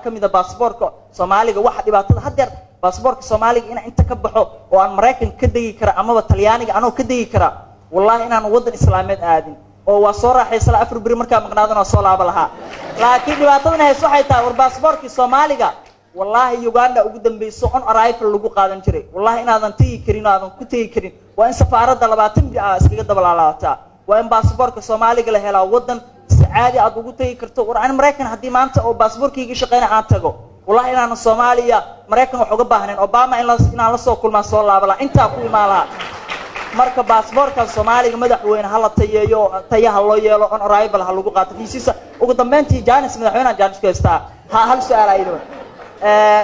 kamida baasaboorka Soomaaliga waxa dhibaatada hadeer baasaboorka Soomaaliga in inta ka baxo oo aan Mareykan ka degi kara ama Talyaaniga anoo ka degi kara wallahi inaan wadan Islaameed aadin oo waa soo raaxaysala afar bari markaa maqnaadana soo laaba lahaa laakiin dhibaatadana hayso waxay tahay war baasaboorka Soomaaliga wallahi Uganda ugu dambeeyso on arrival lagu qaadan jiray wallahi inaadan tagi karin aadan ku tagi karin waa in safaaradda 20 bii iskaga dabalaalaataa waa in baasaboorka Soomaaliga la helaa wadan caadi aad ugu tagi karto war aan Mareykan hadii maanta oo baasaboorkayga shaqeynaa aan tago wallahi inaan Soomaaliya Mareykan wax uga baahneen Obama inaan la soo kulmaa soo laabala inta ku imaalaha marka baasaboorka Soomaaliga madaxweyne hala tayeeyo tayaha loo yeelo on arrival ha lagu qaato fiisisa ugu dambeyntii Jaanis madaxweynaha Jaanis ka heystaa hal su'aal aydo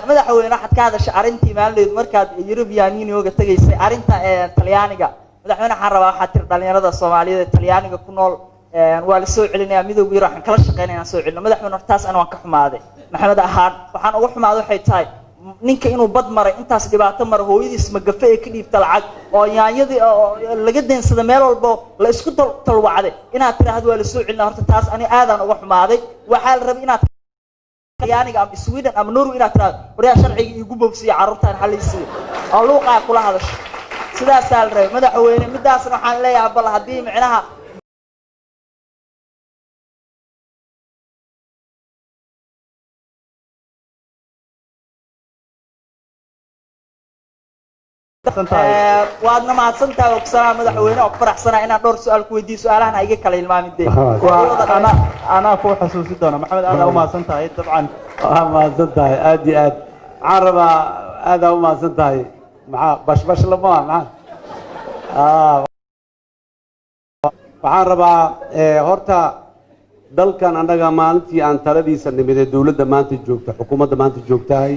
madaxweyne waxaad ka hadashay arintii maalmeed markaad European Union-ga tagaysay arinta Talyaaniga madaxweyne waxaan rabaa waxaad tir dhalinyarada Soomaaliyeed Talyaaniga ku nool waa la soo celinaya midowga yar waxaan kala shaqeynaa soo celino madaxweyne hortaas aan ka xumaaday maxamed ahaan waxaan ugu xumaaday waxay tahay ninka inuu bad maray intaas dhibaato mar hooyadiis magafa ee ka dhiibta lacag oo yaanyadii laga deensada meel walba la isku talwacday inaad tiraahdo waa la soo celinaa horta taas ani aadaan ugu xumaaday waxa la rabay inaad Talyaaniga ama Sweden ama Norway inaad tiraahdo wariya sharciga igu boobsiyo carruurtaan xaliisii oo luuqa kula hadasho sidaas la rabay madaxweyne midaasna waxaan leeyahay bal hadii micnaha waadna mahadsantahay ogsana madaxweyne oo faraxsana inaan dhowr su'aal ku weydiiyo su'aalahan ay iga kala ilmaaminday ana ku xasuusi doona maxamed aad u mahadsantahay dabcan mahadsantahay aad iyo aad waxaan rabaa aad u mahadsantahay bashbash lama waxaan rabaa horta dalkan annaga maalintii aan taladiisa nimid ee dawladda maanta joogta xukuumadda maanta joogtahay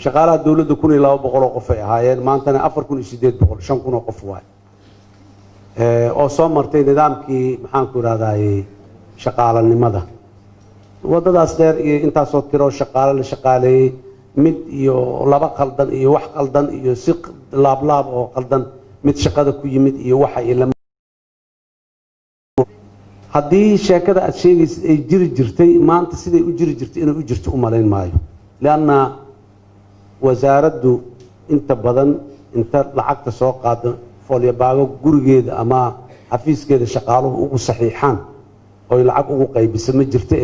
shaqaalaha dawladda 1200 qof ay ahaayeen maantana 4800 5000 qof waay oo soo martay nidaamkii maxaan ku raadayay shaqaalanimada wadadaas dheer iyo intaas oo tiro shaqaale la shaqaaleeyay mid iyo laba qaldan iyo wax qaldan iyo si laab oo qaldan mid shaqada ku yimid iyo waxa ila haddii sheekada aad sheegaysid ay jiri jirtay maanta siday u jiri jirtay inay u jirto u malayn maayo laana wasaaraddu inta badan inta lacagta soo qaado fooliyabaago gurigeeda ama xafiiskeeda shaqaaluhu ugu saxiixaan oo lacag ugu qaybisa ma jirto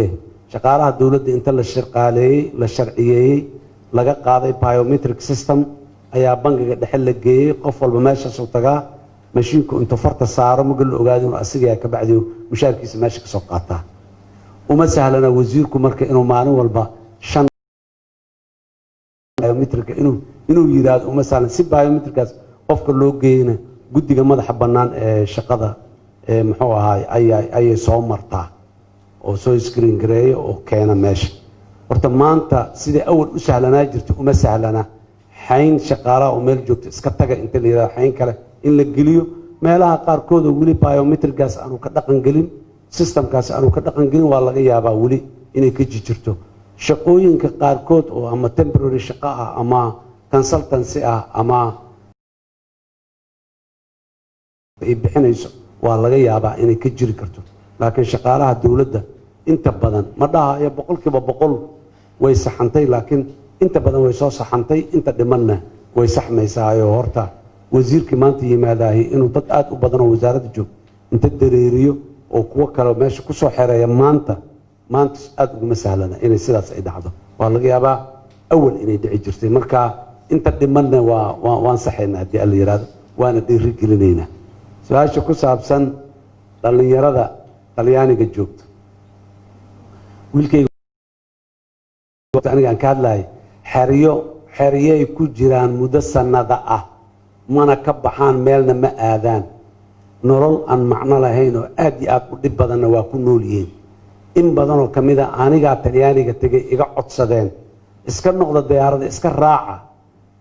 shaqaalaha dawladda inta la shaqaaleeyay la sharciyeeyay laga qaaday biometric system ayaa bangiga dhexe la geeyay qof walba meeshaas uu tagaa mashiinku inta farta saaro ma gal ogaado inuu asiga ka bacdi mushaarkiisa meesha ka soo qaataa uma sahlana wasiirku marka inuu maalin walba biometric inuu yiraahdo uma sahlan si biometrickaas qofka loo geeyna guddiga madaxa bannaan ee shaqada muxuu ahaay ayay soo martaa oo soo screen gareeyo oo keena meesha horta maanta sidii awal u sahlanaa jirtay uma sahlana xayn shaqaalaha oo meel joogta iska taga inta la yiraahdo xayn kale in la geliyo meelaha qaarkood oo weli biometrickaas aanu ka dhaqan gelin systemkaas aanu ka dhaqan gelin waa laga yaabaa weli inay ka jirto shaqooyinka qaarkood oo ama temporary shaqo ah ama consultancy ah ama ay bixinayso waa laga yaabaa inay ka jiri karto laakiin shaqaalaha dawladda inta badan ma dhahayo 100% way saxantay laakiin inta badan way soo saxantay inta dhimanna way saxmaysaa horta wasiirkii maanta yimaadahay inuu dad aad u badan oo wasaaradda joog inta dareeriyo oo kuwa kale meesha ku soo xereeya maanta aad ugu sahlana inay sidaas ay dhacdo waa laga yaabaa awal inay dhici jirtay marka inta dhimanna waan saxaynaa haddii alla yiraahdo waana dhiiri gelinaynaa su-aasha ku saabsan dhalinyarada talyaaniga joogta wiilkayga aniga aan ka hadlahay xeriyay ku jiraan muddo sanada ah mana ka baxaan meelna ma aadaan nolol aan macno lahayn oo aad iyo aad u dhib badanna waa ku nool yihiin in badan oo kamid ah aniga talyaaniga tagay iga codsadeen iska noqda diyaarada iska raaca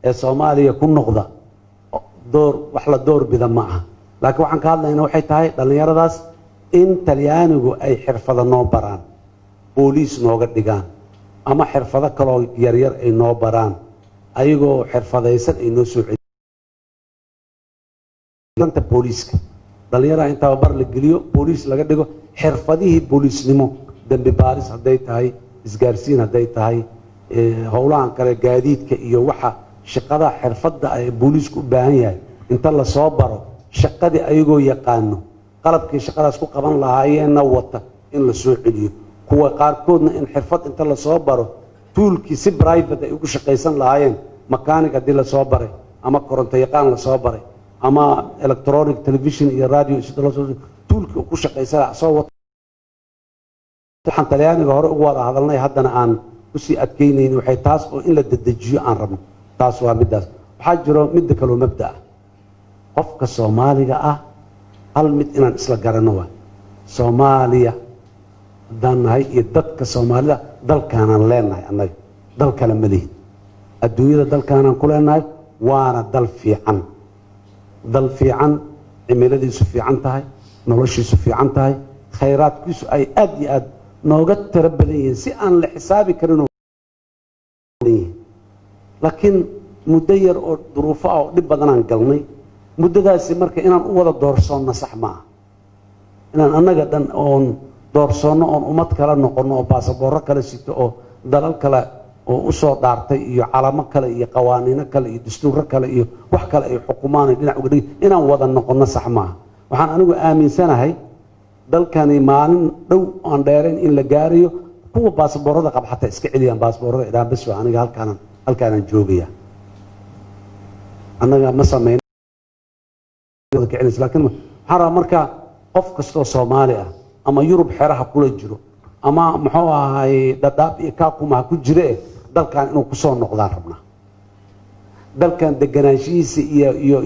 ee Soomaaliya ku noqda wax la door bida ma aha laakiin waxaan ka hadlaynaa waxay tahay dhalinyaradaas in talyaanigu ay xirfado noo baraan booliis nooga dhigaan ama xirfado kale oo yar ay noo baraan ayagoo xirfadaysan ay noo soo celiyaan booliiska dhalinyarada inta bar la geliyo booliis laga dhigo xirfadihii booliisnimo dambi baaris haday tahay isgaarsiin hadday tahay howlahan kale gaadiidka iyo waxa shaqada xirfadda ay booliisku u baahan yahay inta la soo baro shaqadii ayagoo yaqaano qalabkii shaqadaas ku qaban lahaayeenna wata in la soo celiyo kuwa qaarkoodna in xirfad inta la soo baro tuulkii si private ay ugu shaqaysan lahaayeen makaanig haddii la soo baray ama koronto yaqaan la soo baray ama electronic television iyo radio sida loo soo tuulkii ku shaqaysan soo wata waxaan talyaaniga hore ugu wada hadalnay haddana aan usii adkeynayni waxay taas oo in la dedejiyo aan rabno taas waa middaas waxaa jiro midda kaloo mabda ah qofka soomaaliga ah hal mid inaan isla garanno waa soomaaliya haddaan nahay iyo dadka soomaalida dalkaanaan leenahay annaga dal kale ma lihin adduunyada dalkaanaan ku leenahay waana dal fiican cimiladiisu fiican tahay noloshiisu fiican tahay khayraadkiisu ay aad iyo aad nooga tiro badan yihiin si aan la xisaabi karin laakiin muddo yar oo duruufo ah oo dhib badanaan galnay muddadaasi marka inaan u wada doorsoonno sax ma aha inaan annaga dhan oon doorsoonno oon ummad kale noqonno oo baasaboorro kale sito oo dalal kale oo u soo dhaartay iyo calamo kale iyo qawaaniino kale iyo dastuurro kale iyo wax kale ay xukumaanay dhinac uga dhigi inaan wada noqonno sax ma aha waxaan anigu aaminsanahay dalkani maalin dhow aan dheerayn in la gaarayo kuwa baasaboorrada qab xataa iska celiyaan baasaboorrada idhaan bas waa aniga halkaanaan joogaya annaga ma sameyn laakiin waxaan rabaa marka qof kastoo soomaali ah ama yurub xeraha kula jiro ama muxuu ahay dhadhaab iyo kaakumaha ku jire dalkan inuu kusoo noqdaan rabnaa dalkan deganaanshihiisa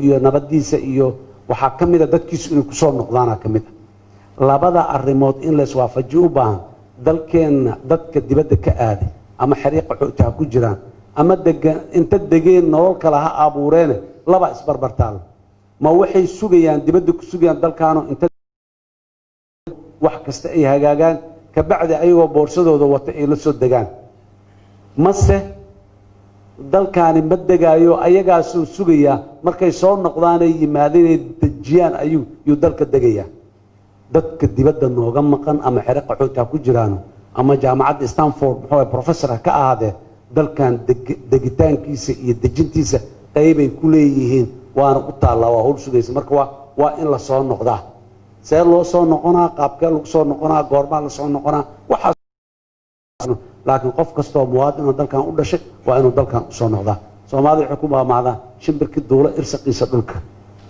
iyo nabadiisa iyo waxaa ka mid a dadkiisu inay kusoo noqdaana ka mid a labada arrimood in la iswaafajiyo u baahan dalkeenna dadka dibadda ka aaday ama xariiqa xoogta ha ku jiraan ama inta degeen nolol kale ha abuureene laba isbarbartaal ma waxay sugayaan dibadda ku sugayaan dalkaano inta wax kasta ay hagaagaan kabacdi ayagoo boorsadooda wata ay la soo degaan mase dalkaani ma degaayo ayagaasuu sugayaa markay soo noqdaanay yimaadeen ay dejiyaan ayuu dalka degayaa dadka dibadda nooga maqan ama xere qaxoodka ku jiraano ama jaamacadda Stanford muxuu professor ka ahaadee dalkan degitaankiisa iyo dejintiisa qaybay ku leeyihiin waana u taala waa howl sugaysa marka waa in la soo noqdaa see loo soo noqonaa qaabkee lagu soo noqonaa goormaa la soo noqonaa waxaas laakiin qof kastoo muwaadin oo dalkan u dhashay waa inuu dalkan u soo noqdaa Soomaalida waxay ku maamaadaan shimbirkii duula irsaqiisa dhulka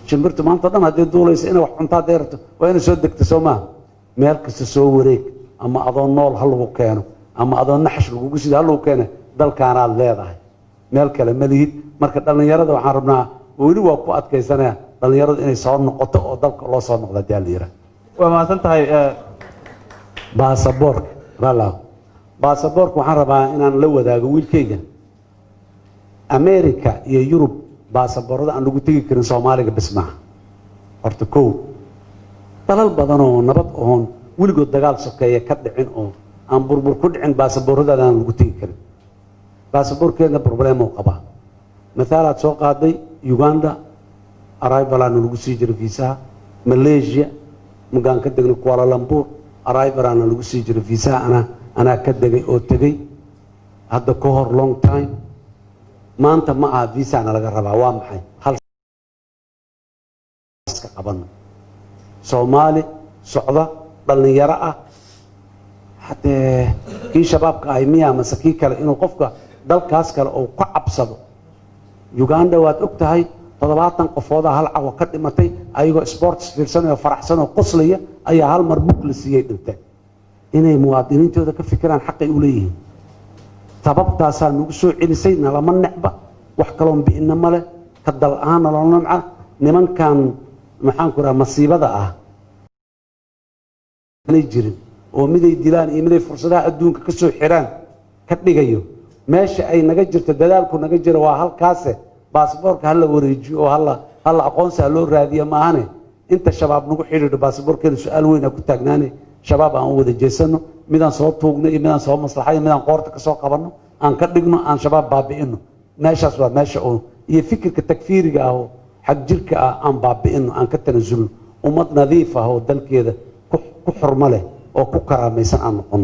shimbirtu maanta dhan haddii duulaysa inay wax cuntaa deerto waa inay soo degto Soomaa meel kasta soo wareeg ama adoo nool hal lagu keeno ama adoo naxash lagu sida hal lagu keeno dalkaanaad leedahay meel kale ma lihid marka dhalinyarada waxaan rabnaa weli waa ku adkaysanaya dhalinyaradu inay soo noqoto oo dalka loo soo noqdo daaliyara waa maasan tahay baasaboorka baasaboorka waxaan rabaa inaan la wadaago wiilkayga America iyo Yurub baasaboorada aan lagu tagi karin Soomaaliga bas maaha horta kow dalal badan oo nabad oon weligood dagaal sokeeye ka dhicin oo aan burbur ku dhicin baasaboorada aan lagu tagi karin baasaboorkeena problem uu qabaa مثال سوق هذه يوغندا arrival aan lagu sii jiray visa Malaysia mugaan ka degnay Kuala Lumpur arrival aan lagu sii jiray visa ana ka degay oo tagay hadda ka hor long time maanta ma aha visa ana laga rabaa waa maxay hal iska qaban Soomaali socda dhalinyaro ah hatta kii shabaabka ay miya masakii kale inuu qofka dalkaas kale oo ka cabsado Uganda waad ogtahay 70 qofooda hal cawo ka dhimatay ayagoo sports fiirsan oo faraxsan oo qoslaya ayaa hal mar bug la siiyay dhintay inay muwaadiniintooda ka fikiraan xaqay u leeyihiin sababtaas aan ugu soo celisay nalama necba wax kaloon bi'ina male ka dal aan nololna macna nimankan maxaan ku rahaa masiibada ah inay jirin oo miday dilaan iyo miday fursadaha adduunka ka soo xiraan ka dhigayo meesha ay naga jirto dadaalku naga jiro waa halkaas baasaboorka hal la wareejiyo oo hal aqoonsi loo raadiyo maahane inta shabaab nagu xiriir baasaboorkeeda su'aal weyn ku taagnaanay shabaab aan wada jeesano midaan soo tuugno iyo midaan soo maslaxay midaan qoorta ka soo qabanno aan ka dhigno aan shabaab baabi'ino meeshaas waa meesha oo iyo fikirka takfiiriga ah oo xaq jirka ah aan baabi'ino aan ka tanaasulno ummad nadiif ah oo dalkeeda ku xurmo leh oo ku karaamaysan aan noqon